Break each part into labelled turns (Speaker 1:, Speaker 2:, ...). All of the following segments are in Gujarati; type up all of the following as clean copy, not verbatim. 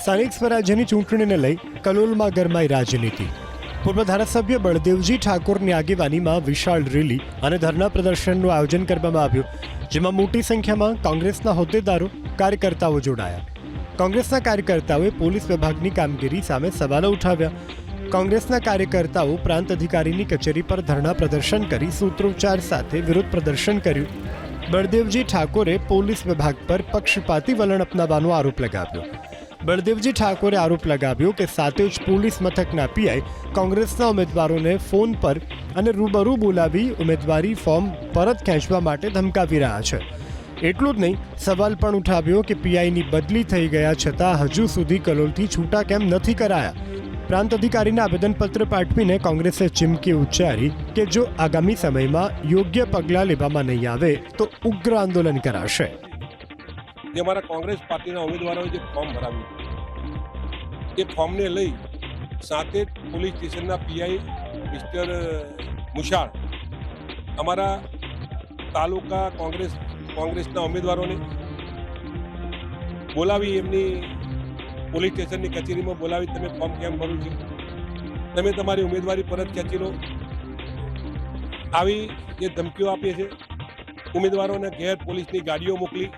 Speaker 1: સ્થાનિક સ્વરાજ્યની ચૂંટણીને લઈ કલોલમાં ગરમાઈ રાજનીતિ. પૂર્વ ધારાસભ્ય બળદેવજી ઠાકોરની આગેવાનીમાં વિશાળ રેલી અને ધરના પ્રદર્શનનું આયોજન કરવામાં આવ્યું, જેમાં મોટી સંખ્યામાં કોંગ્રેસના હોદ્દેદારો, કાર્યકર્તાઓ જોડાયા. કોંગ્રેસના કાર્યકર્તાઓએ પોલીસ વિભાગની કામગીરી સામે સવાલો ઉઠાવ્યા. કોંગ્રેસના કાર્યકર્તાઓ પ્રાંત અધિકારીની કચેરી પર ધરણા પ્રદર્શન કરી સૂત્રોચ્ચાર સાથે વિરોધ પ્રદર્શન કર્યું. બળદેવજી ઠાકોરે પોલીસ વિભાગ પર પક્ષપાતી વલણ અપનાવવાનો આરોપ લગાવ્યો. બળદેવજી ઠાકોરે આરોપ લગાવ્યો કે સાતેજ પોલીસ મથકના પીઆઈ કોંગ્રેસના ઉમેદવારોને ફોન પર અને રૂબરૂ બોલાવી ઉમેદવારી ફોર્મ પરત ખેંચવા માટે ધમકાવી રહ્યા છે. એટલું જ નહીં, સવાલ પણ ઉઠાવ્યો કે પીઆઈની બદલી થઈ ગયા છતાં હજુ સુધી કલોલથી છૂટા કેમ નથી કરાયા. પ્રાંત અધિકારીને આવેદનપત્ર પાઠવીને કોંગ્રેસે ચીમકી ઉચ્ચારી કે જો આગામી સમયમાં યોગ્ય પગલાં લેવામાં નહીં આવે તો ઉગ્ર આંદોલન કરાશે.
Speaker 2: જે અમારા કોંગ્રેસ પાર્ટીના ઉમેદવારોએ જે ફોર્મ ભરાવ્યું, એ ફોર્મને લઈ સાથે પોલીસ સ્ટેશનના પીઆઈ મિસ્ટર મુશાળ અમારા તાલુકા કોંગ્રેસના ઉમેદવારોને બોલાવી એમની પોલીસ સ્ટેશનની કચેરીમાં બોલાવી તમે ફોર્મ કેમ ભર્યું છે, તમે તમારી ઉમેદવારી પરત ખેંચી લો, આવી જે ધમકીઓ આપીએ છે. ઉમેદવારોને ઘેર પોલીસની ગાડીઓ મોકલી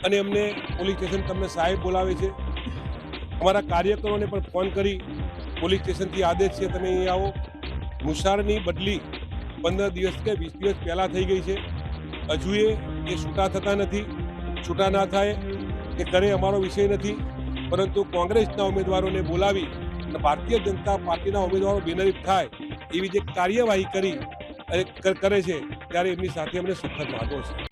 Speaker 2: અને એમને પોલીસ સ્ટેશન તમને સાહેબ બોલાવે છે. અમારા કાર્યકરોને પણ ફોન કરી પોલીસ સ્ટેશનથી આદેશ છે તમે અહીં આવો. મુશાળની બદલી 15 દિવસ કે 20 દિવસ પહેલાં થઈ ગઈ છે, હજુ એ છૂટા થતા નથી. છૂટા ના થાય એ કરે અમારો વિષય નથી, પરંતુ કોંગ્રેસના ઉમેદવારોને બોલાવી અને ભારતીય જનતા પાર્ટીના ઉમેદવારો બેનરીફ થાય એવી જે કાર્યવાહી કરે છે ત્યારે એમની સાથે અમને સખત વાંધો છે.